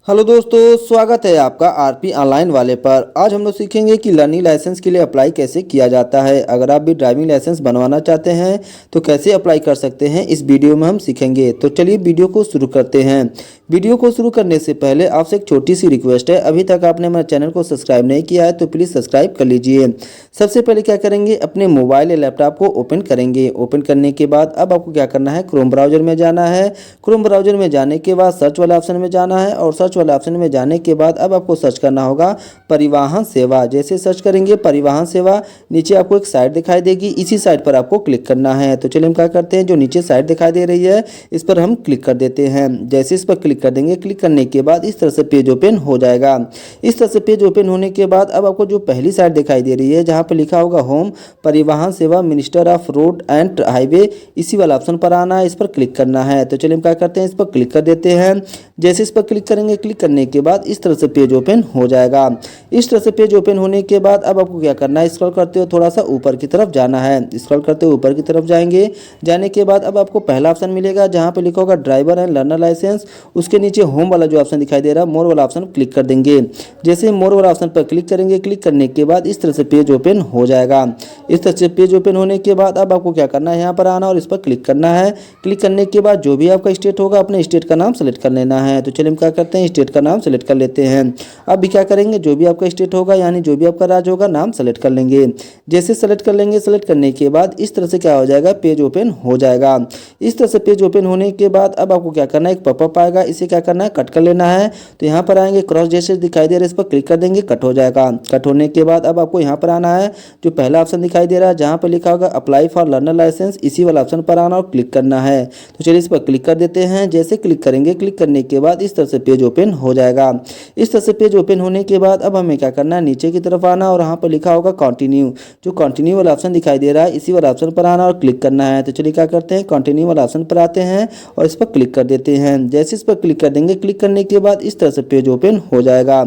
Hello दोस्तों, स्वागत है आपका आरपी ऑनलाइन वाले पर। आज हम लोग सीखेंगे कि लर्निंग लाइसेंस के लिए अप्लाई कैसे किया जाता है। अगर आप भी ड्राइविंग लाइसेंस बनवाना चाहते हैं तो कैसे अप्लाई कर सकते हैं, इस वीडियो में हम सीखेंगे। तो चलिए वीडियो को शुरू करते हैं। वीडियो को शुरू करने से पहले आपसे एक छोटी सी रिक्वेस्ट है, अभी तक आपने हमारे चैनल को सब्सक्राइब नहीं किया है तो प्लीज़ सब्सक्राइब कर लीजिए। सबसे पहले क्या करेंगे, अपने मोबाइल या लैपटॉप को ओपन करेंगे। ओपन करने के बाद अब आपको क्या करना है, क्रोम ब्राउजर में जाना है। क्रोम ब्राउजर में जाने के बाद सर्च वाले ऑप्शन में जाना है और सर्च वाले ऑप्शन में जाने के बाद अब आपको सर्च करना होगा परिवहन सेवा। जैसे सर्च करेंगे परिवहन सेवा, नीचे आपको एक साइट दिखाई देगी, इसी साइट पर आपको क्लिक करना है। तो चलिए हम क्या करते हैं, जो नीचे साइट दिखाई दे रही है इस पर हम क्लिक कर देते हैं। जैसे इस पर क्लिक कर देंगे, क्लिक करने के बाद इस तरह से पेज ओपन हो जाएगा। इस तरह से पेज ओपन होने के बाद अब आपको जो पहली साइट दिखाई दे रही है जहाँ पर लिखा होगा होम परिवहन सेवा minister of road and highway, इसी वाला ऑप्शन पर आना है, इस पर क्लिक करना है। तो चलिए हम क्या करते हैं, इस पर क्लिक कर देते हैं। जैसे इस पर क्लिक करेंगे, क्लिक करने के बाद इस तरह से पेज ओपन हो जाएगा। इस तरह से पेज ओपन होने के बाद अब आपको क्या करना है, स्क्रॉल करते हुए थोड़ा सा ऊपर की तरफ जाना है। स्क्रॉल करते हुए ऊपर की तरफ जाएंगे, जाने के बाद अब आपको पहला ऑप्शन मिलेगा जहाँ पे लिखा होगा ड्राइवर एंड लर्नर लाइसेंस। उसके नीचे होम वाला जो ऑप्शन दिखाई दे रहा है, मोर वाला ऑप्शन क्लिक कर देंगे। जैसे मोर वाला ऑप्शन पर क्लिक करेंगे, क्लिक करने के बाद इस तरह से पेज ओपन हो जाएगा। इस तरह से पेज ओपन होने के बाद अब आपको क्या करना है, यहाँ पर आना और इस पर क्लिक करना है। क्लिक करने के बाद जो भी आपका स्टेट होगा अपने स्टेट का नाम सेलेक्ट कर लेना है। तो चलिए हम क्या करते हैं, स्टेट का नाम सेलेक्ट कर लेते हैं। अब भी क्या करेंगे, जो भी आपका स्टेट होगा यानी जो भी आपका राज्य होगा नाम सेलेक्ट कर लेंगे। जैसे सेलेक्ट कर लेंगे, सेलेक्ट करने के बाद इस तरह से क्या हो जाएगा, पेज ओपन हो जाएगा। इस तरह से पेज ओपन होने के बाद अब आपको क्या करना है, एक पॉपअप आएगा, इसे क्या करना है, कट कर लेना है। तो यहाँ पर आएंगे, क्रॉस जैसे दिखाई दे रहा है इस पर क्लिक कर देंगे, कट हो जाएगा। कट होने के बाद अब आपको यहाँ पर आना है, जो पहला ऑप्शन दिखाई दे रहा है जहाँ पर लिखा होगा अप्लाई फॉर लर्नर लाइसेंस, इसी वाला ऑप्शन पर आना और क्लिक करना है। तो चलिए इस पर क्लिक कर देते हैं। जैसे क्लिक करेंगे, क्लिक करने के बाद इस तरह से पेज ओपन हो जाएगा। इस तरह से पेज ओपन होने के बाद अब हमें क्या करना है, नीचे की तरफ आना और यहाँ पर लिखा होगा कंटिन्यू, जो कंटिन्यू वाला ऑप्शन दिखाई दे रहा है इसी वाला ऑप्शन पर आना और क्लिक करना है। तो चलिए क्या करते हैं, कंटिन्यू वाला ऑप्शन पर आते हैं और इस पर क्लिक कर देते हैं। जैसे इस पर क्लिक कर देंगे, क्लिक करने के बाद इस तरह से पेज ओपन हो जाएगा।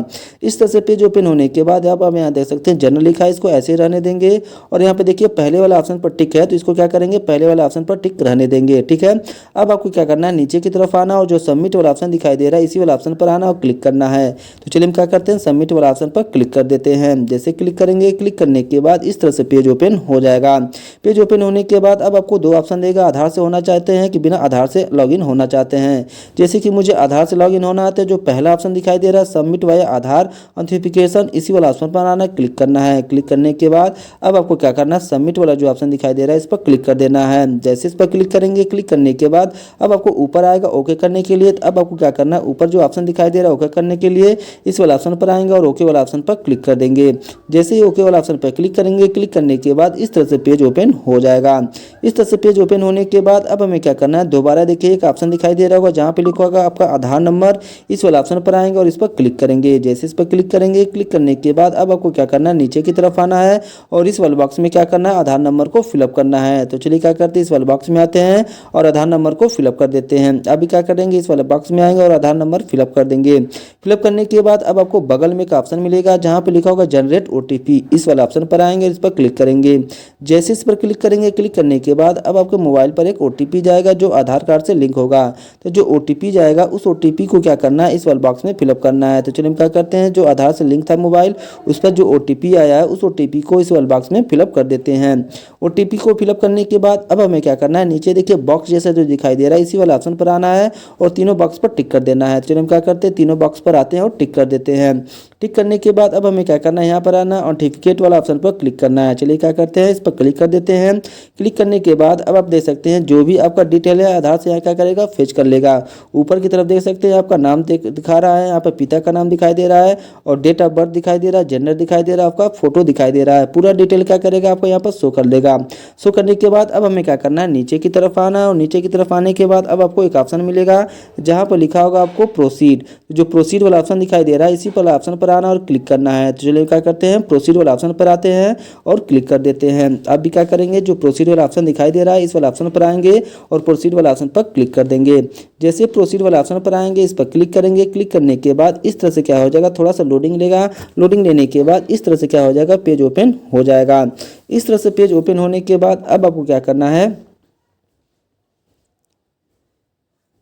इस तरह से पेज ओपन होने के बाद अब हम यहाँ देख सकते हैं जनरल लिखा है, इसको ऐसे रहने देंगे। और यहाँ पे देखिए पहले वाला ऑप्शन पर टिक है तो इसको क्या करेंगे, पहले वाला ऑप्शन पर टिक रहने देंगे। ठीक है, अब आपको क्या करना है, नीचे की तरफ आना और जो सबमिट वाला ऑप्शन दिखाई दे रहा है इसी वाला ऑप्शन पर आना और क्लिक करना है। तो चलिए हम क्या करते हैं, सबमिट वाला ऑप्शन पर क्लिक कर देते हैं। जैसे क्लिक करेंगे, क्लिक करने के बाद इस तरह से पेज ओपन हो जाएगा। पेज ओपन होने के बाद अब आपको दो ऑप्शन देगा, आधार से होना चाहते हैं कि बिना आधार से लॉगिन होना चाहते हैं। जैसे कि मुझे आधार से लॉगिन होना है तो जो पहला ऑप्शन दिखाई दे रहा है सबमिट वाया आधार ऑथेंटिकेशन, इसी वाला ऑप्शन पर आना है, क्लिक करना है। क्लिक करने के बाद अब आपको क्या करना है, सबमिट वाला जो ऑप्शन दिखाई दे रहा है इस पर क्लिक कर देना है। जैसे इस पर क्लिक करेंगे, क्लिक करने के बाद अब आपको ऊपर आएगा ओके करने के लिए। अब आपको क्या करना है, ऊपर जो ऑप्शन दिखाई दे रहा है ओके करने के लिए इस वाला ऑप्शन पर आएंगे और ओके वाला ऑप्शन पर क्लिक कर देंगे। जैसे ही ओके वाला ऑप्शन पर क्लिक करेंगे, क्लिक करने के बाद इस तरह से पेज ओपन हो जाएगा। इस तरह से पेज ओपन होने के बाद अब हमें क्या करना है, दोबारा देखिए एक ऑप्शन दिखाई दे रहा होगा जहाँ पे लिखा होगा आपका आधार नंबर, इस वाला ऑप्शन पर आएंगे और इस पर क्लिक करेंगे। जैसे इस पर क्लिक करेंगे, क्लिक करने के बाद अब आपको क्या करना है, नीचे की तरफ आना है और इस वाले बॉक्स में क्या करना है, आधार नंबर को फिलअप करना है। तो चलिए क्या करते हैं, इस वाले बॉक्स में आते हैं और आधार नंबर को फिलअप कर देते हैं। अभी क्या करेंगे, इस वाले बॉक्स में आएंगे और आधार नंबर फिलअप कर देंगे। फिलअप करने के बाद अब आपको बगल में एक ऑप्शन मिलेगा जहाँ पे लिखा होगा जनरेट ओटीपी, इस वाले ऑप्शन पर आएंगे, इस पर क्लिक करेंगे। जैसे इस पर क्लिक करेंगे, क्लिक करने के बाद अब आपके मोबाइल पर एक ओटीपी जाएगा जो आधार कार्ड से लिंक होगा। तो जो ओटीपी जाएगा उस ओटीपी को क्या करना है, इस वाले बॉक्स में फिलअप करना है। तो चलिए हम क्या करते हैं, जो आधार से लिंक था मोबाइल उस पर जो ओटीपी आया है उस ओटीपी को इस वाले बॉक्स में फिलअप कर देते हैं। ओटीपी को फिलअप करने के बाद अब हमें क्या करना है, नीचे देखिए बॉक्स जैसा जो दिखाई दे रहा है इसी वाले ऑप्शन पर आना है और तीनों बॉक्स पर टिक कर देना है। चलिए हम क्या करते हैं, तीनों बॉक्स पर आते हैं और टिक कर देते हैं। टिक करने के बाद अब हमें क्या करना है, यहाँ पर आना ऑथेंटिकेट वाला ऑप्शन पर क्लिक करना है। चलिए क्या करते हैं, इस पर क्लिक कर देते हैं। क्लिक करने के बाद अब आप देख सकते हैं जो भी आपका डिटेल है आधार से यहाँ क्या करेगा, फेच कर लेगा। ऊपर की तरफ देख सकते हैं आपका नाम दिखा रहा है, यहाँ पर पिता का नाम दिखाई दे रहा है और डेट ऑफ बर्थ दिखाई दे रहा है, जेंडर दिखाई दे रहा है, आपका फोटो दिखाई दे रहा है। पूरा डिटेल क्या करेगा, आपको यहाँ पर शो कर देगा। शो करने के बाद अब हमें क्या करना है, नीचे की तरफ आना और नीचे की तरफ आने के बाद अब आपको एक ऑप्शन मिलेगा जहाँ पर लिखा होगा आपको प्रोसीड, जो प्रोसीड वाला ऑप्शन दिखाई दे रहा है इसी वाला ऑप्शन पर आना और क्लिक करना है। तो चलिए क्या करते हैं, प्रोसीड वाला ऑप्शन पर आते हैं और क्लिक कर देते हैं। अब भी क्या करेंगे, जो प्रोसीड वाला ऑप्शन दिखाई दे रहा है इस वाला ऑप्शन पर आएंगे और प्रोसीड वाला ऑप्शन पर क्लिक कर देंगे। जैसे प्रोसीड वाला ऑप्शन पर आएंगे, इस पर क्लिक करेंगे। क्लिक करने के बाद इस तरह से क्या हो जाएगा, थोड़ा सा लोडिंग लेगा। लोडिंग लेने के बाद इस तरह से क्या हो जाएगा, पेज ओपन हो जाएगा। इस तरह से पेज ओपन होने के बाद अब आपको क्या करना है,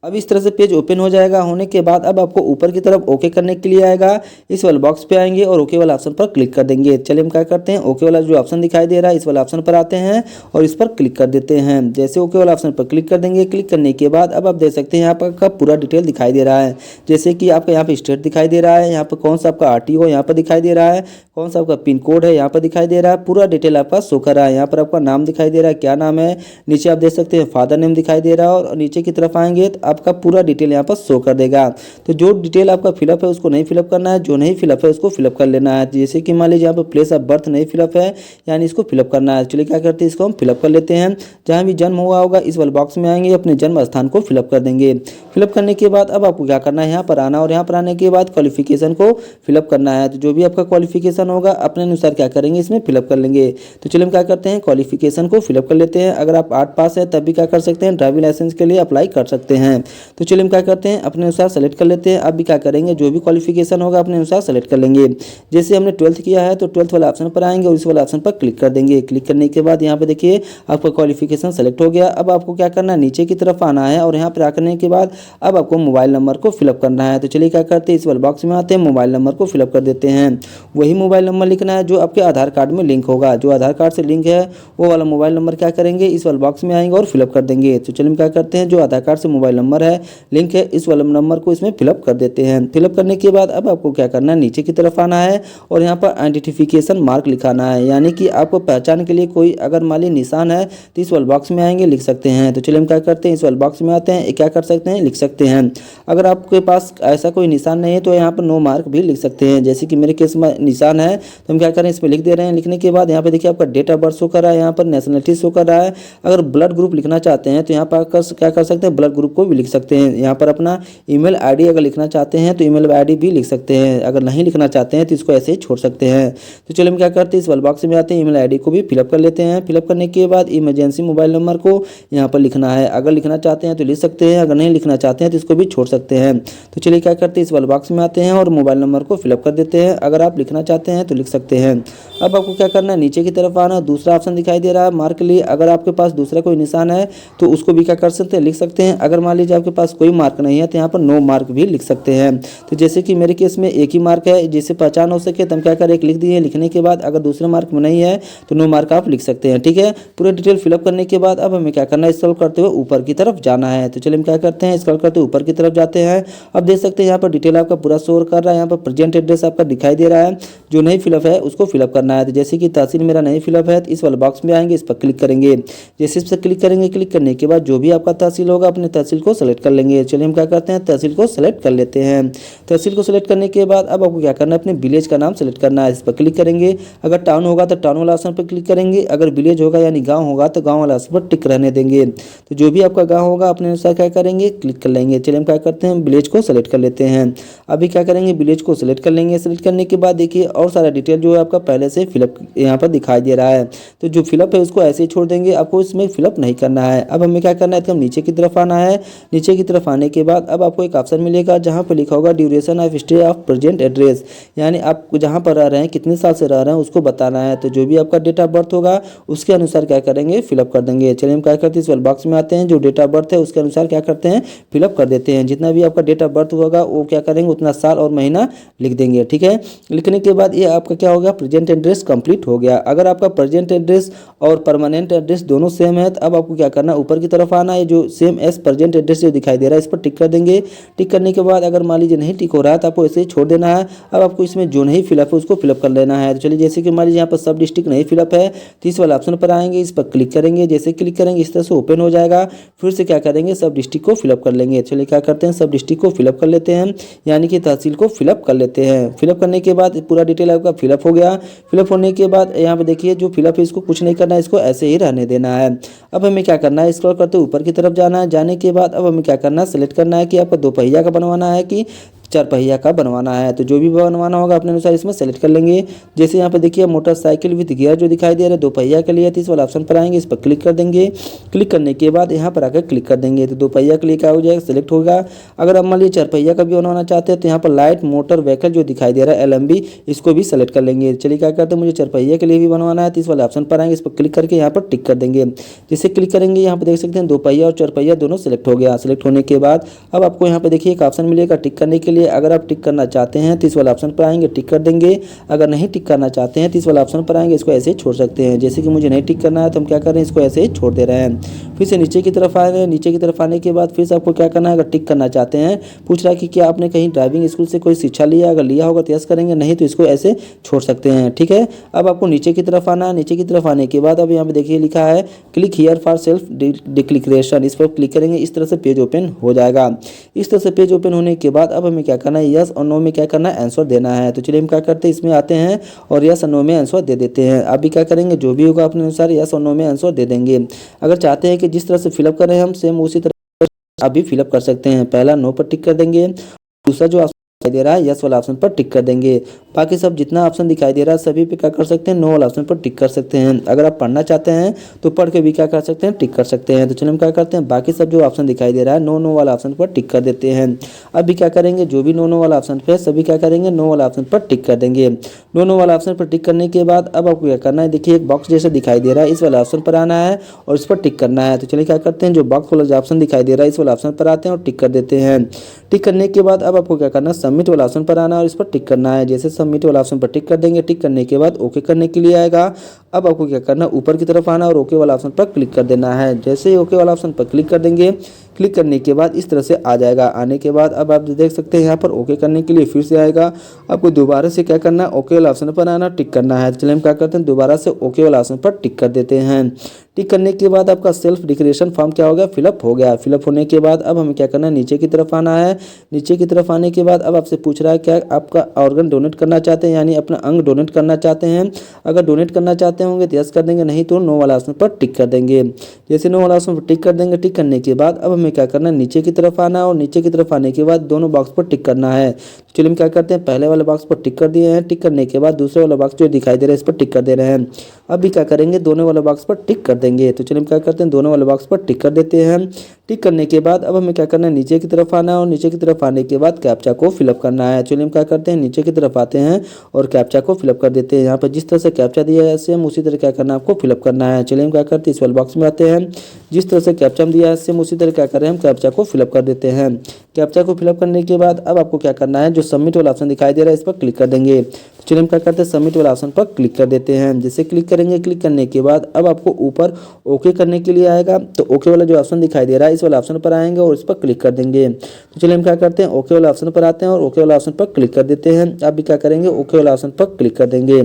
अब इस तरह से पेज ओपन हो जाएगा। होने के बाद अब आपको ऊपर की तरफ ओके करने के लिए आएगा। इस वाले बॉक्स पे आएंगे और ओके वाला ऑप्शन पर क्लिक कर देंगे। चलिए हम क्या करते हैं, ओके वाला जो ऑप्शन दिखाई दे रहा है इस वाला ऑप्शन पर आते हैं और इस पर क्लिक कर देते हैं। जैसे ओके वाला ऑप्शन पर क्लिक कर देंगे, क्लिक करने के बाद अब आप देख सकते हैं यहाँ पर आपका पूरा डिटेल दिखाई दे रहा है। जैसे कि आपका यहाँ पे स्टेट दिखाई दे रहा है, यहाँ पर कौन सा आपका आरटीओ यहाँ पर दिखाई दे रहा है, कौन सा आपका पिन कोड है यहाँ पर दिखाई दे रहा है, पूरा डिटेल आपका शो कर रहा है। यहाँ पर आपका नाम दिखाई दे रहा है, क्या नाम है, नीचे आप देख सकते हैं फादर नेम दिखाई दे रहा है और नीचे की तरफ आएंगे तो आपका पूरा डिटेल यहाँ पर शो कर देगा। तो जो डिटेल आपका फिलअप है उसको नहीं फिलअप करना है, जो नहीं फिलअप है उसको फिलअप कर लेना है। जैसे कि मान लीजिए यहाँ पर प्लेस ऑफ बर्थ नहीं फिलअप है, यानी इसको फिलअप करना है। चलिए क्या करते हैं, इसको हम फिलअप कर लेते हैं। जहाँ भी जन्म हुआ होगा इस वाले बॉक्स में आएंगे, अपने जन्म स्थान को फिलअप कर देंगे। फिलअप करने के बाद अब आपको क्या करना है, यहाँ पर आना और यहाँ पर आने के बाद क्वालिफिकेशन को फिलअप करना है। तो जो भी आपका क्वालिफिकेशन होगा अपने अनुसार क्या करेंगे, इसमें फिलअप कर लेंगे। तो चलिए हम क्या करते हैं, क्वालिफिकेशन को फिलअप कर लेते हैं। अगर आप 8 पास है तब भी क्या कर सकते हैं, ड्राइविंग लाइसेंस के लिए अप्लाई कर सकते हैं। तो चलिए हम क्या करते हैं, अपने अनुसार सेलेक्ट कर लेते हैं। अब भी क्या करेंगे, जो भी क्वालिफिकेशन होगा अपने अनुसार सेलेक्ट कर लेंगे। जैसे हमने 12th किया है तो 12th वाला ऑप्शन पर आएंगे और इस वाला ऑप्शन पर क्लिक कर देंगे। क्लिक करने के बाद यहाँ पे देखिए आपका क्वालिफिकेशन सेलेक्ट हो गया। अब आपको क्या करना है, नीचे की तरफ आना है और यहाँ पर आने के बाद अब आपको मोबाइल नंबर को फिलअप करना है। तो चलिए क्या करते हैं, इस वाले बॉक्स में आते हैं, मोबाइल नंबर को फिलअप कर देते हैं। वही मोबाइल नंबर लिखना है जो आपके आधार कार्ड में लिंक होगा। जो आधार कार्ड से लिंक है वो वाला मोबाइल नंबर क्या करेंगे, इस वाले बॉक्स में आएंगे और फिलअप कर देंगे। तो चलिए हम क्या करते हैं, जो आधार कार्ड से मोबाइल नंबर है लिंक है इस वाले नंबर को इसमें फिलअप कर देते हैं। फिलअप करने के बाद अब आपको क्या करना है, नीचे की तरफ आना है और यहाँ पर आइडेंटिफिकेशन मार्क लिखाना है, यानी कि आपको पहचान के लिए कोई अगर माली निशान है तो इस वाले बॉक्स में आएंगे, लिख सकते हैं। तो चलिए हम क्या करते हैं, इस वाले बॉक्स में आते हैं, क्या कर सकते हैं, लिख सकते हैं। अगर आपके पास ऐसा कोई निशान नहीं है तो यहाँ पर नो मार्क भी लिख सकते हैं। जैसे कि मेरे केस में निशान है तो हम क्या करें, इस पर लिख दे रहे हैं। लिखने के बाद यहाँ पे देखिए आपका डेट ऑफ बर्थ शो कर रहा है, यहाँ पर नेशनलिटी शो कर रहा है। अगर ब्लड ग्रुप लिखना चाहते हैं तो यहाँ पर क्या कर सकते हैं, ब्लड ग्रुप को भी लिख सकते हैं। यहाँ पर अपना ईमेल आईडी अगर लिखना चाहते हैं तो ईमेल आईडी भी लिख सकते हैं। अगर नहीं लिखना चाहते हैं तो इसको ऐसे ही छोड़ सकते हैं। तो चलिए हम क्या करते हैं, इस वाले बॉक्स में आते हैं, ईमेल आईडी को भी फिलअप कर लेते हैं। फिलअप करने के बाद इमरजेंसी मोबाइल नंबर को यहाँ पर लिखना है। अगर लिखना चाहते हैं तो लिख सकते हैं, अगर नहीं लिखना चाहते हैं तो इसको भी छोड़ सकते हैं। तो चलिए क्या करते हैं, इस वाले बॉक्स में आते हैं और मोबाइल नंबर को फिलअप कर देते हैं। अगर आप लिखना चाहते हैं तो लिख सकते हैं। अब आपको क्या करना है, नीचे की तरफ आना, दूसरा ऑप्शन दिखाई दे रहा है मार्क के लिए। अगर आपके पास दूसरा कोई निशान है तो उसको भी क्या कर सकते हैं, लिख सकते हैं। अगर मान लीजिए आपके पास कोई मार्क नहीं है तो यहाँ पर नो मार्क भी लिख सकते हैं। तो जैसे कि मेरे केस में एक ही मार्क है, जिससे पहचान हो सके तो हम क्या करें, एक लिख दिए। लिखने के बाद अगर दूसरे मार्क में नहीं है तो नो मार्क आप लिख सकते हैं। ठीक है, पूरे डिटेल फिलअप करने के बाद अब हमें क्या करना है, स्क्रॉल करते हुए ऊपर की तरफ जाना है। तो चलिए हम क्या करते हैं, स्क्रॉल करते हुए ऊपर की तरफ जाते हैं। अब देख सकते हैं यहाँ पर डिटेल आपका पूरा शो कर रहा है। यहाँ पर प्रेजेंट एड्रेस आपका दिखाई दे रहा है, जो नहीं फिलअप है उसको फिलअप करना है। तो जैसे कि तहसील मेरा नहीं फिलअप है तो इस वाले बॉक्स में आएंगे, इस पर क्लिक करेंगे। जैसे इस पर क्लिक करेंगे, क्लिक करने के बाद जो भी आपका तहसील होगा अपने तहसील को सेलेक्ट कर लेंगे। चलिए हम क्या करते हैं, तहसील को सेलेक्ट कर लेते हैं। तहसील को सेलेक्ट करने के बाद अब आपको क्या करना है, अपने विलेज का नाम सेलेक्ट करना है। इस पर क्लिक करेंगे। अगर टाउन होगा तो टाउन वाला ऑप्शन पर क्लिक करेंगे। अगर विलेज होगा यानी गाँव होगा तो गाँव वाला ऑप्शन पर टिक रहने देंगे। तो जो भी आपका गाँव होगा अपने अनुसार क्या करेंगे, क्लिक कर लेंगे। चलिए हम क्या करते हैं, विलेज को सेलेक्ट कर लेते हैं। अभी क्या करेंगे, विलेज को सेलेक्ट कर लेंगे। सेलेक्ट करने के बाद देखिए और सारा डिटेल जो है आपका पहले से फिलअप यहाँ पर दिखाई दे रहा है। तो जो फिलअप है उसको ऐसे ही छोड़ देंगे, आपको इसमें फिलअप नहीं करना है। अब हमें क्या करना है, एकदम नीचे की तरफ आना है। नीचे की तरफ आने के बाद अब आपको एक ऑप्शन मिलेगा जहाँ पर लिखा होगा duration of stay of present address, यानी आप जहाँ पर रह रहे हैं, कितने साल से रह रहे हैं उसको बताना है। तो जो भी आपका डेट ऑफ बर्थ होगा उसके अनुसार क्या करेंगे, फिलअप कर देंगे। चलिए हम क्या करते हैं, इस वाले बॉक्स में आते हैं, जो डेट ऑफ बर्थ है उसके अनुसार क्या करते हैं, फिलअप कर देते हैं। जितना भी आपका डेट ऑफ बर्थ होगा वो क्या करेंगे, उतना साल और महीना लिख देंगे। ठीक है, लिखने के बाद ये आपका क्या होगा, प्रेजेंट एड्रेस कंप्लीट हो गया। अगर आपका प्रेजेंट एड्रेस और परमानेंट एड्रेस दोनों सेम है तो अब आपको क्या करना है, ऊपर की तरफ आना है, जो सेम एस प्रेजेंट एड्रेस जो दिखाई दे रहा है इस पर टिक कर देंगे। टिक करने के बाद अगर मान लीजिए नहीं टिक हो रहा है तो आपको ऐसे ही छोड़ देना है। अब आपको इसमें जो नहीं फिलअप है उसको फिलअप कर लेना है। तो चलिए जैसे कि मान लीजिए यहाँ पर सब डिस्ट्रिक्ट नहीं फिलअप है तो इस वाले ऑप्शन पर आएंगे, इस पर क्लिक करेंगे। जैसे क्लिक करेंगे इस तरह से ओपन हो जाएगा। फिर से क्या करेंगे, सब डिस्ट्रिक्ट को फिलअप कर लेंगे। चलिए क्या करते हैं, सब डिस्ट्रिक्ट को फिलअप कर लेते हैं, यानी कि तहसील को फिलअप कर लेते हैं। फिलअप करने के बाद पूरा डिटेल आपका फिलअप हो गया। फिलअप होने के बाद यहाँ पे देखिए जो फिलअप है इसको कुछ नहीं करना है, इसको ऐसे ही रहने देना है। अब हमें क्या करना है, स्क्रॉल करते ऊपर की तरफ जाना है। जाने के बाद अब हमें क्या करना है, सेलेक्ट करना है कि आपको 2 पहिया का बनवाना है कि चार पहिया का बनवाना है। तो जो भी बनवाना होगा अपने अनुसार इसमें सेलेक्ट कर लेंगे। जैसे यहाँ पे देखिए मोटरसाइकिल विद गियर जो दिखाई दे रहा है, दो पहिया के लिए, तो इस वाला ऑप्शन पर आएंगे, इस पर क्लिक कर देंगे। क्लिक करने के बाद यहाँ पर आकर क्लिक कर देंगे तो दो पहिया के लिए क्या हो जाएगा, सेलेक्ट होगा। अगर आप मान लीजिए चार पहिया का भी बनवाना चाहते हैं तो यहाँ पर लाइट मोटर व्हीकल जो दिखाई दे रहा है LMB, इसको भी सेलेक्ट कर लेंगे। चलिए क्या करते हैं, मुझे चार पहिया के लिए भी बनवाना है तो इस वाले ऑप्शन पर आएंगे, इस पर क्लिक करके यहाँ पर टिक कर देंगे। जैसे क्लिक करेंगे यहाँ पर देख सकते हैं दो पहिया और चार पहिया दोनों सेलेक्ट हो गया। सेलेक्ट होने के बाद अब आपको यहाँ पे देखिए एक ऑप्शन मिलेगा टिक करने के लिए। अगर आप टिक करना चाहते हैं तो इस वाले ऑप्शन पर आएंगे, टिक कर देंगे। अगर नहीं टिक करना चाहते हैं तो इस वाले ऑप्शन पर आएंगे, इसको ऐसे ही छोड़ सकते हैं। जैसे कि मुझे नहीं टिक करना है तो हम क्या कर रहे हैं, इसको ऐसे ही छोड़ दे रहे हैं। फिर से नीचे की तरफ आ रहे हैं। नीचे की तरफ आने के बाद फिर से आपको क्या करना है, अगर टिक करना चाहते हैं, पूछ रहा है कि क्या आपने कहीं ड्राइविंग स्कूल से कोई शिक्षा लिया, अगर लिया होगा तो यस करेंगे, नहीं तो इसको ऐसे छोड़ सकते हैं। ठीक है, अब आपको नीचे की तरफ आना है। नीचे की तरफ आने के बाद अब यहाँ पे देखिए लिखा है click here for self declaration, इस पर क्लिक करेंगे। इस तरह से पेज ओपन हो जाएगा। इस तरह से पेज ओपन होने के बाद अब हमें क्या करना है, यस और नो में क्या करना है, आंसर देना है। तो चलिए हम क्या करते हैं, इसमें आते हैं और यस और नो में आंसर दे देते हैं। आप भी क्या करेंगे, जो भी होगा अपने अनुसार यस और नो में आंसर दे देंगे। अगर चाहते हैं कि जिस तरह से फिलअप करें हम सेम उसी तरह आप भी फिलअप कर सकते हैं। पहला नो पर टिक कर देंगे, दूसरा जो दिखाई दे रहा है यस वाला ऑप्शन पर टिक कर देंगे। बाकी सब जितना ऑप्शन दिखाई दे रहा है सभी पे क्या कर सकते हैं, नो वाला ऑप्शन पर टिक कर सकते हैं। अगर आप पढ़ना चाहते हैं तो पढ़ के भी क्या कर सकते हैं, टिक कर सकते हैं। तो चलिए हम क्या करते हैं, बाकी सब जो ऑप्शन दिखाई दे रहा है नो वाला ऑप्शन पर टिक कर देते हैं। अब भी क्या करेंगे, जो भी नो वाला ऑप्शन पे है सभी क्या करेंगे, नो वाला ऑप्शन पर टिक कर देंगे। नो वाला ऑप्शन पर टिक करने के बाद अब आपको क्या करना है, देखिए एक बॉक्स जैसा दिखाई दे रहा है, इस वाला ऑप्शन पर आना है और इस पर टिक करना है। तो चलिए क्या करते हैं, जो बॉक्स वाला ऑप्शन दिखाई दे रहा है इस वाला ऑप्शन पर आते हैं और टिक कर देते हैं। टिक करने के बाद अब आपको क्या करना है, सबमिट वाला ऑप्शन पर आना है और इस पर टिक करना है। जैसे सबमिट वाला ऑप्शन पर टिक कर देंगे, टिक करने के बाद ओके करने के लिए आएगा। अब आपको क्या करना है, ऊपर की तरफ आना और ओके वाला ऑप्शन पर क्लिक कर देना है। जैसे ही ओके वाला ऑप्शन पर क्लिक कर देंगे, क्लिक करने के बाद इस तरह से आ जाएगा। आने के बाद अब आप देख सकते हैं यहाँ पर ओके करने के लिए फिर से आएगा। आपको दोबारा से क्या करना है, ओके वाला ऑप्शन पर आना, टिक करना है। चलिए हम क्या करते हैं, दोबारा से ओके वाला ऑप्शन पर टिक कर देते हैं। टिक करने के बाद आपका सेल्फ डिक्लेरेशन फॉर्म क्या हो गया, फिलअप हो गया। फिलअप होने के बाद अब हमें क्या करना है, नीचे की तरफ आना है। नीचे की तरफ आने के बाद अब आपसे पूछ रहा है क्या आपका ऑर्गन डोनेट करना चाहते हैं, यानी अपना अंग डोनेट करना चाहते हैं। अगर डोनेट करना चाहते होंगे तो यस कर देंगे, नहीं तो नो वाला ऑप्शन पर टिक कर देंगे। जैसे नो वाला ऑप्शन पर टिक कर देंगे, टिक करने के बाद अब हमें क्या करना है, नीचे की तरफ आना और नीचे की तरफ आने के बाद दोनों बॉक्स पर टिक करना है। चलिए हम क्या करते हैं, पहले वाले बॉक्स पर टिक कर दिए हैं। टिक करने के बाद दूसरे वाला बॉक्स जो दिखाई दे रहा है इस पर टिक कर दे रहे हैं। अब भी क्या करेंगे, दोनों वाले बॉक्स पर टिक कर देंगे। तो चलिए हम क्या करते हैं, दोनों वाले बॉक्स पर टिक कर देते हैं। टिक करने के बाद अब हमें क्या करना है, नीचे की तरफ आना है और नीचे की तरफ आने के बाद कैप्चा को फिलअप करना है। चलिए हम क्या करते हैं, नीचे की तरफ आते हैं और कैप्चा को फिलअप कर देते हैं। यहाँ पर जिस तरह से कैप्चा दिया है सेम उसी तरह क्या करना है, आपको फिलअप करना है। चलिए हम क्या करते हैं, इस वाले बॉक्स में आते हैं। जिस तरह से कैप्चा दिया है सेम उसी तरह क्या करें, हम कैप्चा को फिलअप कर देते हैं। कैप्चा को फिलअप करने के बाद अब आपको क्या करना है, जो सबमिट वाला ऑप्शन दिखाई दे रहा है इस पर क्लिक कर देंगे। चलिए हम क्या करते हैं, सबमिट वाला ऑप्शन पर क्लिक कर देते हैं। जैसे क्लिक करेंगे, क्लिक करने के बाद अब आपको ऊपर ओके करने के लिए आएगा। तो ओके वाला जो ऑप्शन दिखाई दे रहा है इस वाला ऑप्शन पर आएंगे और इस पर क्लिक कर देंगे। तो चलिए हम क्या करते हैं, ओके वाला ऑप्शन पर आते हैं और ओके वाला ऑप्शन पर क्लिक कर देते हैं। अब भी क्या करेंगे, ओके वाला ऑप्शन पर क्लिक कर देंगे।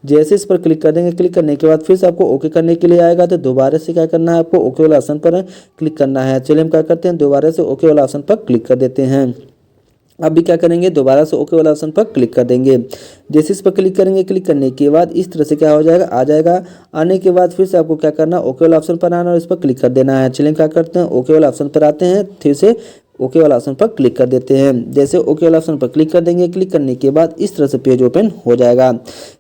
जैसे इस पर क्लिक कर देंगे, क्लिक करने के बाद फिर से आपको ओके करने के लिए आएगा। तो दोबारा से क्या करना है, आपको ओके वाला ऑप्शन पर क्लिक करना है। चलिए हम क्या करते हैं, दोबारा से ओके वाला ऑप्शन पर क्लिक कर देते हैं। अब भी क्या करेंगे, दोबारा से ओके वाला ऑप्शन पर क्लिक कर देंगे। जैसे इस पर क्लिक करेंगे, क्लिक करने के बाद इस तरह से क्या हो जाएगा, आ जाएगा। आने के बाद फिर से आपको क्या करना है, ओके वाला ऑप्शन पर आना और इस पर क्लिक कर देना है। चलिए क्या करते हैं, ओके वाला ऑप्शन पर आते हैं, फिर से ओके वाला ऑप्शन पर क्लिक कर देते हैं। जैसे ओके वाला ऑप्शन पर क्लिक कर देंगे, क्लिक करने के बाद इस तरह से पेज ओपन हो जाएगा।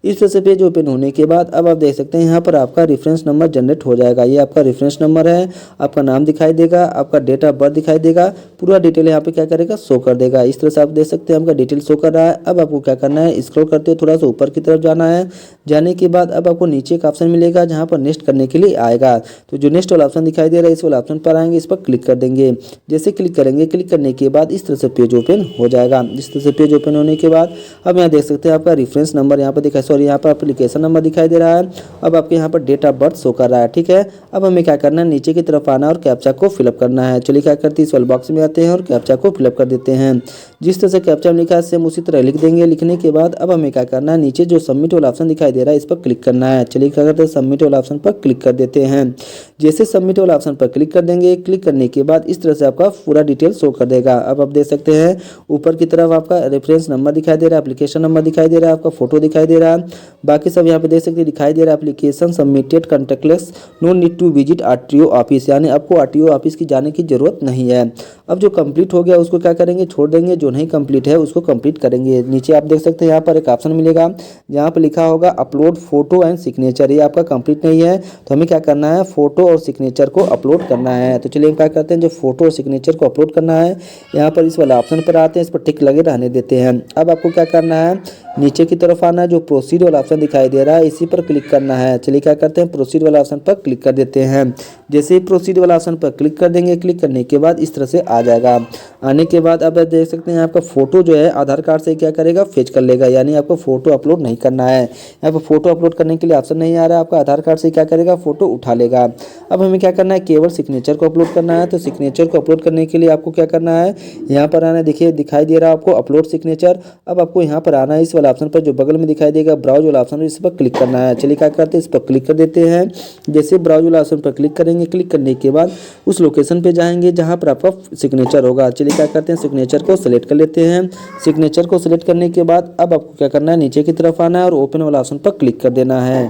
इस तरह से पेज ओपन होने के बाद अब आप देख सकते हैं यहाँ पर आपका रेफरेंस नंबर जनरेट हो जाएगा। ये आपका रेफरेंस नंबर है, आपका नाम दिखाई देगा, आपका डेट ऑफ बर्थ दिखाई देगा, पूरा डिटेल यहाँ पे क्या करेगा, शो कर देगा। इस तरह से आप देख सकते हैं आपका डिटेल शो कर रहा है। अब आपको क्या करना है, स्क्रॉल करते हुए थोड़ा सा ऊपर की तरफ जाना है। जाने के बाद अब आपको नीचे एक ऑप्शन मिलेगा जहाँ पर नेक्स्ट करने के लिए आएगा। तो जो नेक्स्ट वाला ऑप्शन दिखाई दे रहा है इस वाला ऑप्शन पर आएंगे, इस पर क्लिक कर देंगे। जैसे क्लिक करेंगे, क्लिक करने के बाद इस तरह से पेज ओपन हो जाएगा। इस तरह से पेज ओपन होने के बाद अब यहाँ देख सकते हैं आपका रेफरेंस नंबर यहाँ पर दिखाई, सॉरी यहाँ पर एप्लीकेशन नंबर दिखाई दे रहा है। अब आपके यहाँ पर डेट ऑफ बर्थ शो कर रहा है। ठीक है, अब हमें क्या करना है, नीचे की तरफ आना और कैप्चा को फिलअप करना है। चलिए क्या करते हैं, इस वाले बॉक्स में आते हैं और कैप्चा को फिलअप कर देते हैं। जिस तरह से कैप्चा में लिखा है सेम उसी तरह लिख देंगे। लिखने के बाद अब हमें क्या करना है, नीचे जो सबमिट वाला ऑप्शन दिखाई दे रहा है इस पर क्लिक करना है। चलिए क्या करते हैं, सबमिट वाला ऑप्शन पर क्लिक कर देते हैं। जैसे सबमिट वाला ऑप्शन पर क्लिक कर देंगे, क्लिक करने के बाद इस तरह से आपका पूरा डिटेल शो कर देगा। अब आप देख सकते हैं ऊपर की तरफ आपका रेफरेंस नंबर दिखाई दे रहा है, एप्लीकेशन नंबर दिखाई दे रहा है, आपका फोटो दिखाई दे रहा है, बाकी सब यहाँ पे देख सकते हैं दिखाई दे रहा है। Application submitted, contactless, no need to visit RTO office, यानी आपको आरटीओ ऑफिस की जाने की जरूरत नहीं है। अब जो कंप्लीट हो गया उसको क्या करेंगे, छोड़ देंगे। जो नहीं कंप्लीट है उसको कंप्लीट करेंगे। नीचे आप देख सकते हैं यहाँ पर एक ऑप्शन मिलेगा जहाँ पर लिखा होगा अपलोड फोटो एंड सिग्नेचर। ये आपका कंप्लीट नहीं है तो हमें क्या करना है, फोटो और सिग्नेचर को अपलोड करना है। तो चलिए हम क्या करते हैं, जो फोटो और सिग्नेचर को अपलोड करना है यहाँ पर इस वाला ऑप्शन पर आते हैं, इस पर टिक लगे रहने देते हैं। अब आपको क्या करना है, नीचे की तरफ आना है, जो प्रोसीड वाला ऑप्शन दिखाई दे रहा है इसी पर क्लिक करना है। चलिए क्या करते हैं, प्रोसीड वाला ऑप्शन पर क्लिक कर देते हैं। जैसे ही प्रोसीड वाला ऑप्शन पर क्लिक कर देंगे, क्लिक करने के बाद इस तरह से आ जाएगा। आने के बाद अब देख सकते हैं आपका फोटो जो है आधार कार्ड से क्या करेगा, फेच कर लेगा, यानी आपको फोटो अपलोड नहीं करना है। यहाँ पर फोटो अपलोड करने के लिए ऑप्शन नहीं आ रहा है, आपका आधार कार्ड से क्या करेगा, फोटो उठा लेगा। अब हमें क्या करना है, केवल सिग्नेचर को अपलोड करना है। तो सिग्नेचर को अपलोड करने के लिए आपको क्या करना है, यहाँ पर आना है, देखिए दिखाई दे रहा है आपको अपलोड सिग्नेचर। अब आपको यहाँ पर आना है, इस वाला ऑप्शन पर जो बगल में दिखाई देगा ब्राउज वाला ऑप्शन, इस पर क्लिक करना है। चलिए क्या करते हैं, इस पर क्लिक कर देते हैं। जैसे ब्राउज वाला ऑप्शन पर क्लिक करेंगे, क्लिक करने के बाद उस लोकेशन पे जाएंगे जहाँ पर आपका सिग्नेचर होगा। चलिए क्या करते हैं, सिग्नेचर को सिलेक्ट कर लेते हैं। सिग्नेचर को सिलेक्ट करने के बाद अब आपको क्या करना है, नीचे की तरफ आना है और ओपन वाला ऑप्शन पर क्लिक कर देना है।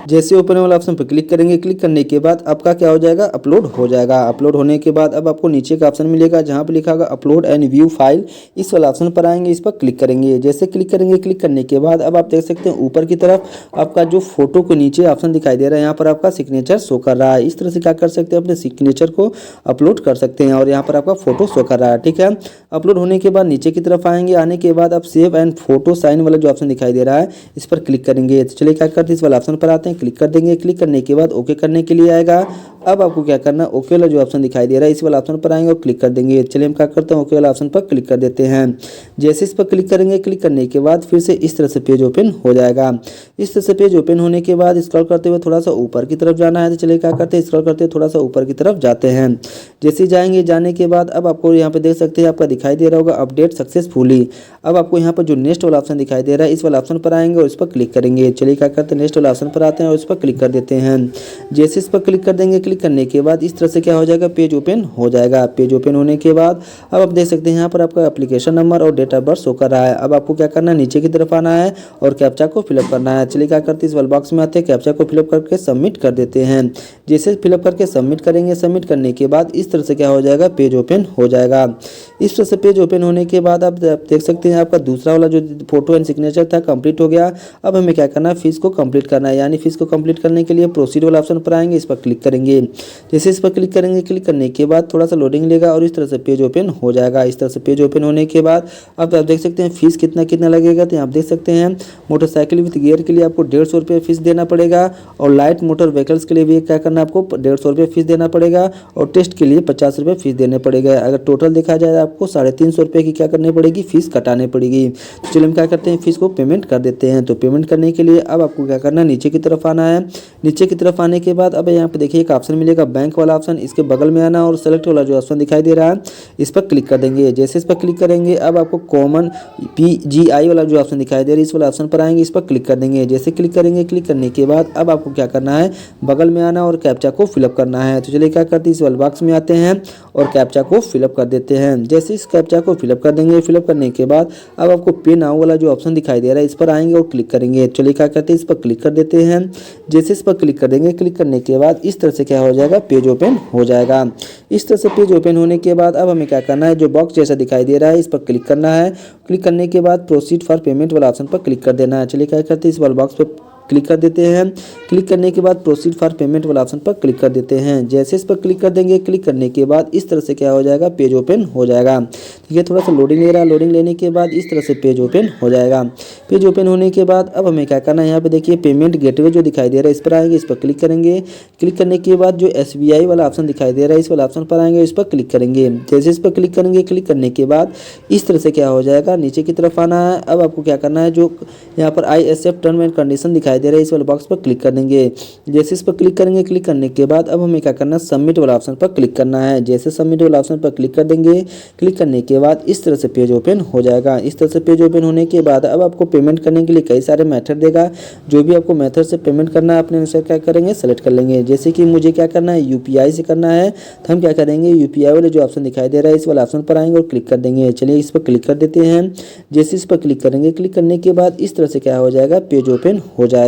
जैसे ओपन वाला ऑप्शन पर क्लिक करेंगे, क्लिक करने के बाद आपका क्या हो जाएगा, अपलोड हो जाएगा। अपलोड होने के बाद अब आपको नीचे का ऑप्शन मिलेगा जहाँ पे लिखा होगा अपलोड एंड व्यू फाइल, इस वाला ऑप्शन पर आएंगे, इस पर क्लिक करेंगे। जैसे क्लिक करेंगे, क्लिक करने के बाद अब आप देख सकते हैं ऊपर की तरफ आपका जो फोटो के नीचे ऑप्शन दिखाई दे रहा है, यहाँ पर आपका सिग्नेचर शो कर रहा है। इस तरह से क्या कर सकते हैं, अपने सिग्नेचर को अपलोड कर सकते हैं और यहाँ पर आपका फोटो शो कर रहा है। ठीक है, अपलोड होने के बाद नीचे की तरफ आएंगे, आने के बाद आप सेव एंड फोटो साइन वाला जो ऑप्शन दिखाई दे रहा है इस पर क्लिक करेंगे। तो चलिए क्या करते हैं, इस वाला ऑप्शन पर आते हैं, क्लिक कर देंगे। क्लिक करने के बाद ओके करने के लिए आएगा। अब आपको क्या करना है, ओके वाला जो ऑप्शन दिखाई दे रहा है इस वाला ऑप्शन पर आएंगे और क्लिक कर देंगे। चलिए हम क्या करते हैं, ओके वाला ऑप्शन पर क्लिक कर देते हैं। जैसे इस पर क्लिक करेंगे, क्लिक करने के बाद फिर से इस तरह से पेज ओपन हो जाएगा। इस तरह से पेज ओपन होने के बाद स्क्रॉल करते हुए थोड़ा सा ऊपर की तरफ जाना है। तो चलिए क्या करते हैं, स्क्रॉल करते हुए थोड़ा सा ऊपर की तरफ जाते हैं। जैसे जाएंगे, जाने के बाद अब आपको यहाँ पे देख सकते हैं आपका दिखाई दे रहा होगा अपडेट सक्सेसफुली। अब आपको यहाँ पर जो नेक्स्ट वाला ऑप्शन दिखाई दे रहा है इस वाला ऑप्शन पर आएंगे और इस पर क्लिक करेंगे। चलिए क्या करते हैं, नेक्स्ट वाला ऑप्शन पर आते हैं और इस पर क्लिक कर देते हैं। जैसे इस पर क्लिक कर देंगे, क्लिक करने के बाद इस तरह से क्या हो जाएगा, पेज ओपन हो जाएगा। पेज ओपन होने के बाद अब आप देख सकते हैं यहाँ पर आपका एप्लीकेशन नंबर और डेट ऑफ बर्थ शो कर रहा है। अब आपको क्या करना है, नीचे की तरफ आना है और कैप्चा को फिलअप करना है। चलिए क्या करते हैं, इस वाले बॉक्स में आते हैं, कैप्चा को फिलअप करके सबमिट कर देते हैं। जैसे फिलअप करके सबमिट करेंगे, सबमिट करने के बाद इस तरह से क्या हो जाएगा, पेज ओपन हो जाएगा। इस तरह से पेज ओपन होने के बाद आप देख सकते हैं आपका दूसरा वाला जो फोटो एंड सिग्नेचर था कंप्लीट हो गया। अब हमें क्या करना है, फीस को कंप्लीट करना है, यानी फीस को कंप्लीट करने के लिए प्रोसीड वाला ऑप्शन पर आएंगे, इस पर क्लिक करेंगे। जैसे इस पर क्लिक करेंगे, क्लिक करने के बाद थोड़ा सा लोडिंग लेगा और इस तरह से पेज ओपन हो जाएगा। इस तरह से पेज ओपन होने के बाद अब आप देख सकते हैं फीस कितना लगेगा। तो आप देख सकते हैं मोटरसाइकिल विद गियर के लिए आपको 150 रुपये फीस देना पड़ेगा और लाइट मोटर व्हीकल्स के लिए भी क्या करना है, आपको 150 रुपये फीस देना पड़ेगा और टेस्ट के लिए 50 रुपये फीस देने पड़ेगा। अगर टोटल देखा जाए आपको 350 रुपये की क्या करनी पड़ेगी, फीस कटानी पड़ेगी। तो चलिए हम क्या करते हैं, फीस को पेमेंट कर देते हैं। तो पेमेंट करने के लिए अब आपको क्या करना है, नीचे की तरफ आना है। नीचे की तरफ आने के बाद अब यहाँ पे देखिए एक ऑप्शन मिलेगा बैंक वाला ऑप्शन, इसके बगल में आना और सेलेक्ट वाला जो ऑप्शन दिखाई दे रहा है इस पर क्लिक कर देंगे। जैसे इस पर क्लिक करेंगे, अब आपको कॉमन PGI वाला जो ऑप्शन दिखाई दे रहा है इस वाला ऑप्शन पर आएंगे, इस पर क्लिक कर देंगे। जैसे क्लिक करेंगे, क्लिक करने के बाद अब आपको क्या करना है, बगल में आना और कैप्चा को फिलअप करना है। तो चलिए क्या करते हैं, इस वाले बॉक्स में आते हैं और कैप्चा को फिलअप कर देते हैं। जैसे इस कैप्चा को फिलअप कर देंगे, फिलअप करने के बाद अब आपको पे नाउ वाला जो ऑप्शन दिखाई दे रहा है इस पर आएंगे और क्लिक करेंगे। चलिए क्या करते हैं, इस पर क्लिक कर देते हैं। जैसे इस पर क्लिक कर देंगे, क्लिक करने के बाद इस तरह से क्या हो जाएगा, पेज ओपन हो जाएगा। इस तरह से पेज ओपन होने के बाद अब हमें क्या करना है, जो बॉक्स जैसा दिखाई दे रहा है इस पर क्लिक करना है। क्लिक करने के बाद प्रोसीड फॉर पेमेंट वाला ऑप्शन पर क्लिक कर देना है। चलिए क्या करते हैं, इस वाले बॉक्स पर क्लिक कर देते हैं। क्लिक करने के बाद प्रोसीड फॉर पेमेंट वाला ऑप्शन पर क्लिक कर देते हैं। जैसे इस पर क्लिक कर देंगे, क्लिक करने के बाद इस तरह से क्या हो जाएगा, पेज ओपन हो जाएगा। ठीक है, थोड़ा सा लोडिंग ले रहा है, लोडिंग लेने के बाद इस तरह से पेज ओपन हो जाएगा। पेज ओपन होने के बाद अब हमें क्या करना है, यहाँ पे देखिए पेमेंट गेटवे जो दिखाई दे रहा है इस पर आएंगे, इस पर क्लिक करेंगे। क्लिक करने के बाद जो SBI वाला ऑप्शन दिखाई दे रहा है इस वाला ऑप्शन पर आएंगे, इस पर क्लिक करेंगे। जैसे इस पर क्लिक करेंगे, क्लिक करने के बाद इस तरह से क्या हो जाएगा, नीचे की तरफ आना है। अब आपको क्या करना है, जो यहाँ पर I accept term and condition दिखाई दे रहा है इस वाले बॉक्स क्लिक कर देंगे। जैसे इस पर क्लिक करेंगे, क्लिक करने के बाद अब हमें क्या करना है, सबमिट वाला ऑप्शन पर क्लिक करना है। जैसे सबमिट वाला ऑप्शन पर क्लिक कर देंगे, क्लिक करने के बाद इस तरह से पेज ओपन हो जाएगा। इस तरह से पेज ओपन होने के बाद अब आपको पेमेंट करने के लिए कई सारे मेथड देगा। जो भी आपको मेथड से पेमेंट करना है अपने अनुसार क्या करेंगे, सेलेक्ट कर लेंगे। जैसे कि मुझे क्या करना है, UPI से करना है, तो हम क्या करेंगे, UPI वाले जो ऑप्शन दिखाई दे रहा है इस वाले ऑप्शन पर आएंगे और क्लिक कर देंगे। चलिए इस पर क्लिक कर देते हैं। जैसे इस पर क्लिक करेंगे, क्लिक करने के बाद इस तरह से क्या हो जाएगा, पेज ओपन हो जाएगा।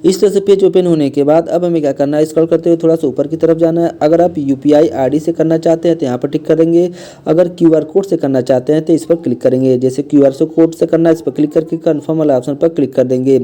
इस तरह से पेज ओपन होने के बाद अब हमें क्या करना है, स्क्रॉल करते हुए थोड़ा सा ऊपर की तरफ जाना है। अगर आप यूपीआई आईडी से करना चाहते हैं तो यहाँ पर टिक करेंगे। अगर क्यूआर कोड से करना चाहते हैं तो इस पर क्लिक करेंगे। जैसे क्यूआर कोड से करना है, इस पर क्लिक करके कन्फर्म वाला ऑप्शन पर क्लिक कर देंगे।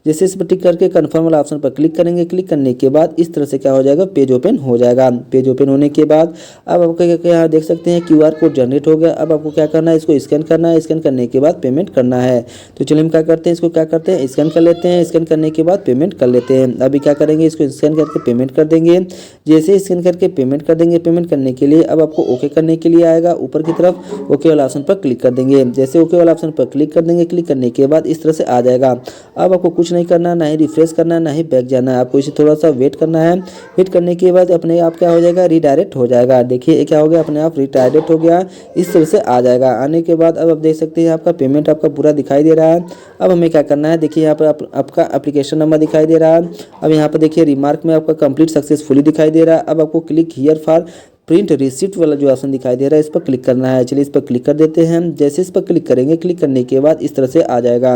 जैसे इस पर टिक करके कन्फर्म वाला ऑप्शन पर क्लिक करेंगे। क्लिक करने के बाद इस तरह से क्या हो जाएगा, पेज ओपन हो जाएगा। पेज ओपन होने के बाद अब आपको यहाँ देख सकते हैं क्यूआर कोड जनरेट हो गया। अब आपको क्या करना है, इसको स्कैन करना है। स्कैन करने के बाद पेमेंट करना है। तो चलिए हम क्या करते हैं, इसको क्या करते हैं, स्कैन कर लेते हैं। स्कैन करने के बाद पेमेंट कर लेते हैं। अभी क्या करेंगे, इसको स्कैन करके पेमेंट कर देंगे। जैसे स्कैन करके पेमेंट कर देंगे, पेमेंट करने के लिए अब आपको ओके करने के लिए आएगा। ऊपर की तरफ ओके वाला ऑप्शन पर क्लिक कर देंगे। जैसे ओके वाला ऑप्शन पर क्लिक कर देंगे, क्लिक करने के बाद इस तरह से आ जाएगा। अब आपको कुछ नहीं करना, ना ही रिफ्रेश करना है, ना ही बैक जाना है। आपको इसे थोड़ा सा वेट करना है। वेट करने के बाद अपने आप क्या हो जाएगा, रीडायरेक्ट हो जाएगा। देखिए क्या हो गया, अपने आप रीडायरेक्ट हो गया। इस तरह से आ जाएगा। आने के बाद अब आप देख सकते हैं आपका पेमेंट आपका पूरा दिखाई दे रहा है। अब हमें क्या करना है, देखिए यहाँ पर आपका एप्लीकेशन नंबर दिखाई दे रहा है। अब यहाँ पर देखिए रिमार्क में आपका कंप्लीट सक्सेसफुली दिखाई दे रहा है। अब आपको click here for print receipt वाला जो ऑप्शन दिखाई दे रहा है, इस पर क्लिक करना है। चलिए इस पर क्लिक कर देते हैं। जैसे इस पर क्लिक करेंगे, क्लिक करने के बाद इस तरह से आ जाएगा।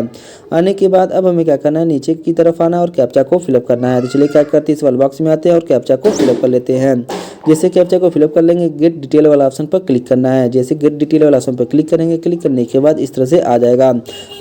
आने के बाद अब हमें क्या करना है, नीचे की तरफ आना और कैप्चा को फिलअप करना है। तो चलिए क्या करते हैं, इस वाले बॉक्स में आते हैं और कैप्चा को फिलअप कर लेते हैं। जैसे कैप्चा को फिलअप कर लेंगे, गेट डिटेल वाला ऑप्शन पर क्लिक करना है। जैसे गेट डिटेल वाला ऑप्शन पर क्लिक करेंगे, क्लिक करने के बाद इस तरह से आ जाएगा।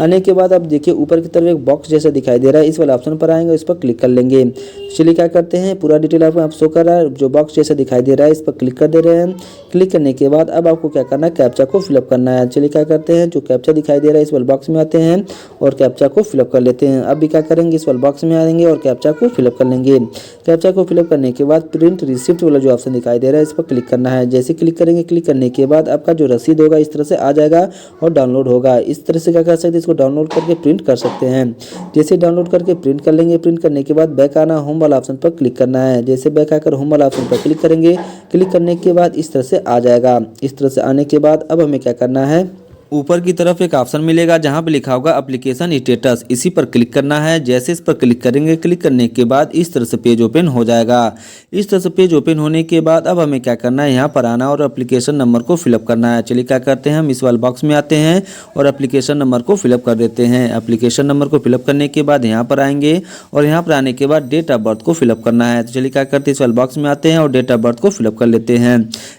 आने के बाद अब देखिए ऊपर की तरफ एक बॉक्स जैसा दिखाई दे रहा है, इस वाला ऑप्शन पर आएंगे, इस पर क्लिक कर लेंगे। चलिए क्या करते हैं, पूरा डिटेल आपको शो कर रहा है, जो बॉक्स जैसा दिखाई दे रहा है इस पर क्लिक कर दे रहे हैं। क्लिक करने के बाद अब आपको क्या करना है, कैप्चा को फिलअप करना है। चलिए क्या करते हैं, जो कैप्चा दिखाई दे रहा है इस वाले बॉक्स में आते हैं और कैप्चा को फिलअप कर लेते हैं। अब भी क्या करेंगे, इस वाले बॉक्स में आएंगे और कैप्चा को फिलअप कर लेंगे। कैप्चा को फिलअप करने के बाद प्रिंट रिसिप्ट वाला जो ऑप्शन दिखाई दे रहा है, इस पर क्लिक करना है। जैसे क्लिक करेंगे, क्लिक करने के बाद आपका जो रसीद होगा इस तरह से आ जाएगा और डाउनलोड होगा। इस तरह से क्या कर सकते हैं, इसको डाउनलोड करके प्रिंट कर सकते हैं। जैसे डाउनलोड करके प्रिंट कर लेंगे, प्रिंट करने के बाद बैक आना, होम वाला ऑप्शन पर क्लिक करना है। जैसे बैक आकर होम वाला ऑप्शन पर क्लिक करेंगे, क्लिक करने के बाद इस तरह से आ जाएगा। इस तरह से आने के बाद अब हमें क्या करना है, ऊपर की तरफ एक ऑप्शन मिलेगा जहां पे लिखा होगा एप्लीकेशन स्टेटस, इसी पर क्लिक करना है। जैसे इस पर क्लिक करेंगे, क्लिक करने के बाद इस तरह से पेज ओपन हो जाएगा। इस तरह से पेज ओपन होने के बाद अब हमें क्या करना है, यहाँ पर आना और एप्लीकेशन नंबर को फिलअप करना है। चलिए क्या करते हैं, हम इस वाले बॉक्स में आते हैं और एप्लीकेशन नंबर को फिलअप कर देते हैं। एप्लीकेशन नंबर को फिलअप करने के बाद यहाँ पर आएंगे और यहाँ पर आने के बाद डेट ऑफ बर्थ को फिलअप करना है। तो चलिए क्या करते हैं, इस वाले बॉक्स में आते हैं और डेट ऑफ बर्थ को फिलअप कर लेते हैं।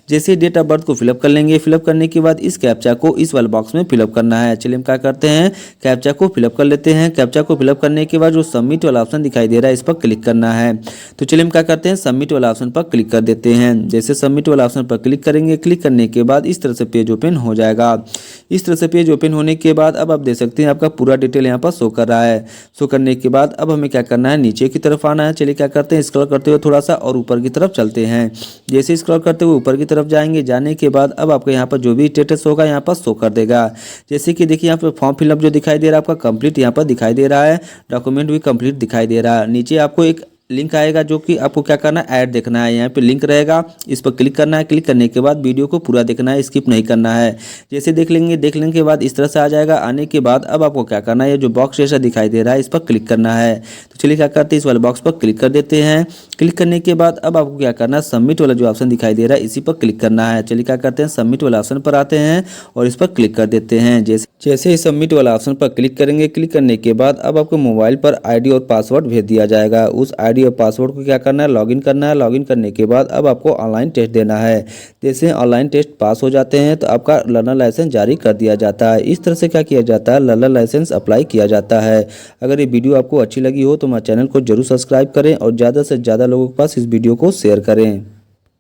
जैसे डेट ऑफ बर्थ को फिलअप कर लेंगे, फिलअप करने के बाद इस कैप्चा को इस वाले बॉक्स में फिलअप करना है। चलिए हम क्या करते हैं, कैप्चा को फिलअप कर लेते हैं। कैप्चा को फिलअप करने के बाद जो सबमिट वाला ऑप्शन दिखाई दे रहा है इस पर क्लिक करना है। तो चलिए हम क्या करते हैं, सबमिट वाला ऑप्शन पर क्लिक कर देते हैं। जैसे सबमिट वाला ऑप्शन पर क्लिक करेंगे, क्लिक करने के बाद इस तरह से पेज ओपन हो जाएगा। इस तरह से पेज ओपन होने के बाद अब आप देख सकते हैं आपका पूरा डिटेल यहाँ पर शो कर रहा है। शो करने के बाद अब हमें क्या करना है, नीचे की तरफ आना है। चलिए क्या करते हैं, स्क्रॉल करते हुए थोड़ा सा और ऊपर की तरफ चलते हैं। जैसे स्क्रॉल करते हुए ऊपर की तरफ जाएंगे, जाने के बाद अब आपको यहाँ पर जो भी स्टेटस होगा यहाँ पर शो कर देगा। जैसे कि देखिए यहाँ पे फॉर्म फिलअप जो दिखाई दे रहा है आपका कंप्लीट यहाँ पर दिखाई दे रहा है, डॉक्यूमेंट भी कंप्लीट दिखाई दे रहा है। नीचे आपको एक लिंक आएगा जो कि आपको क्या करना है, ऐड देखना है। यहाँ पे लिंक रहेगा, इस पर क्लिक करना है। क्लिक करने के बाद वीडियो को पूरा देखना है, स्किप नहीं करना है। जैसे देख लेंगे, देख लेने के बाद इस तरह से आ जाएगा। आने के बाद अब आपको क्या करना है, ये जो बॉक्स जैसा दिखाई दे रहा है इस पर क्लिक करना है। तो चलिए क्या करते हैं, इस वाले बॉक्स पर क्लिक कर देते हैं। क्लिक करने के बाद अब आपको क्या करना है, सबमिट वाला जो ऑप्शन दिखाई दे रहा है इसी पर क्लिक करना है। चलिए क्या करते हैं, सबमिट वाला ऑप्शन पर आते हैं और इस पर क्लिक कर देते हैं। जैसे ही सबमिट वाला ऑप्शन पर क्लिक करेंगे, क्लिक करने के बाद अब आपको मोबाइल पर आईडी और पासवर्ड भेज दिया जाएगा। उस आईडी और पासवर्ड को क्या करना है, लॉगिन करना है। लॉगिन करने के बाद अब आपको ऑनलाइन टेस्ट देना है। जैसे ऑनलाइन टेस्ट पास हो जाते हैं तो आपका लर्नर लाइसेंस जारी कर दिया जाता है। इस तरह से क्या किया जाता है, लर्नर लाइसेंस अप्लाई किया जाता है। अगर ये वीडियो आपको अच्छी लगी हो तो हमारे चैनल को जरूर सब्सक्राइब करें और ज़्यादा से ज़्यादा लोगों के पास इस वीडियो को शेयर करें।